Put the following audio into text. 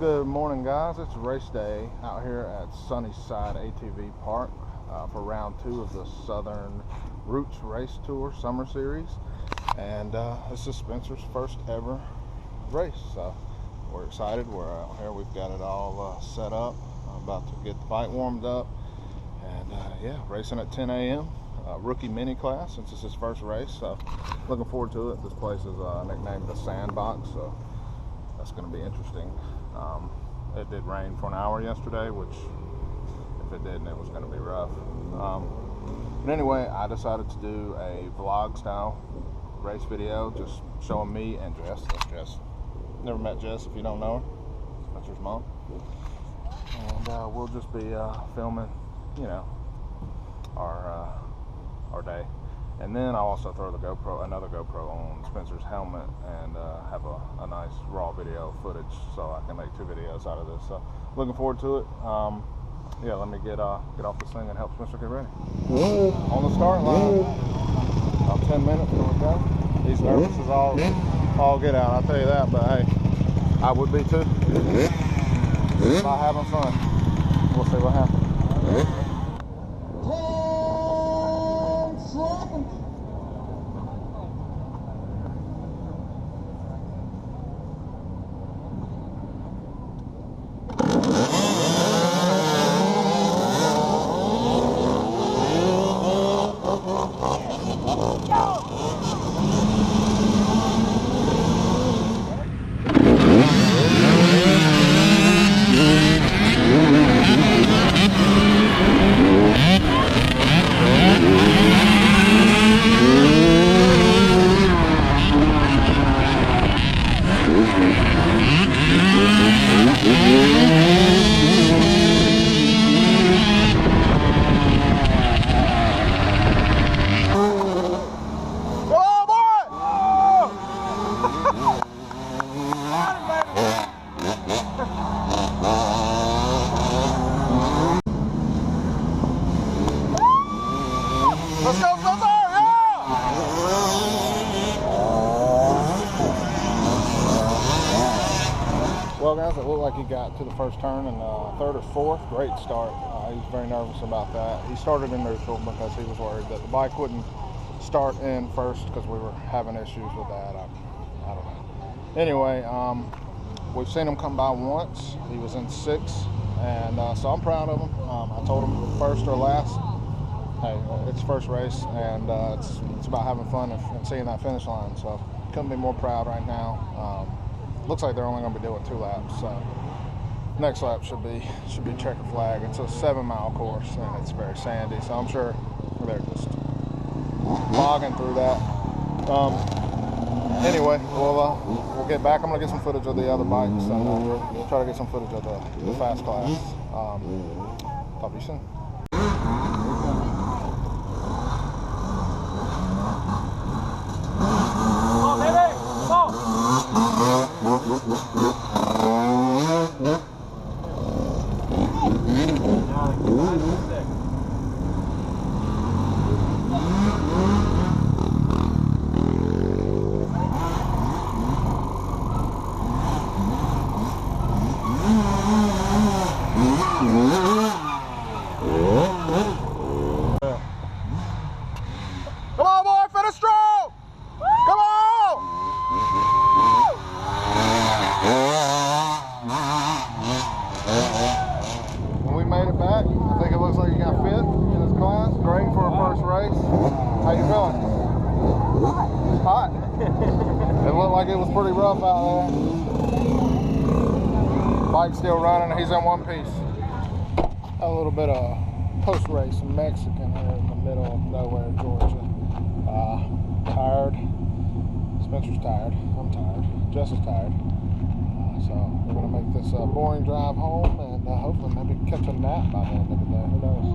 Good morning, guys. It's race day out here at Sunnyside ATV Park for round 2 of the Southern Roots Race Tour Summer Series, and this is Spencer's first ever race, so we're excited. We're out here, we've got it all set up. I'm about to get the bike warmed up, and yeah, racing at 10 a.m. Rookie mini class, since it's his first race, so looking forward to it. This place is nicknamed the Sandbox, so that's going to be interesting. It did rain for an hour yesterday, which if it didn't, it was going to be rough. But anyway, I decided to do a vlog style race video, just showing me and Jess. That's Jess. Never met Jess if you don't know her. Spencer's mom. And we'll just be filming, you know, our day. And then I'll also throw another GoPro on Spencer's helmet and have a nice raw video footage, so I can make 2 videos out of this. So looking forward to it. Yeah, let me get off this thing and help Spencer get ready. On the start line, about 10 minutes till we go. He's nervous as all get out, I'll tell you that, but hey, I would be too. By having fun. We'll see what happens. Let's go, Spencer! Yeah! Well, guys, it looked like he got to the first turn in 3rd or 4th. Great start. He was very nervous about that. He started in neutral because he was worried that the bike wouldn't start in first because we were having issues with that. I don't know. Anyway, we've seen him come by once. He was in 6th, and so I'm proud of him. I told him first or last, hey, it's first race, and it's about having fun and seeing that finish line. So couldn't be more proud right now. Looks like they're only going to be doing 2 laps. So next lap should be checker flag. It's a 7-mile course, and it's very sandy. So I'm sure they're just logging through that. Anyway, we'll get back. I'm going to get some footage of the other bikes, and we'll try to get some footage of the fast class. Talk to you soon. Come on, boy, finish strong! Come on! When we made it back, I think it looks like he got 5th in his class. Great for a first race. How you feeling? Hot. It looked like it was pretty rough out there. Bike's still running. He's in one piece. A little bit of post-race Mexican here in the middle of nowhere, Georgia. Tired. Spencer's tired. I'm tired. Jess is tired. So we're going to make this boring drive home, and hopefully maybe catch a nap by the end of the day. Who knows?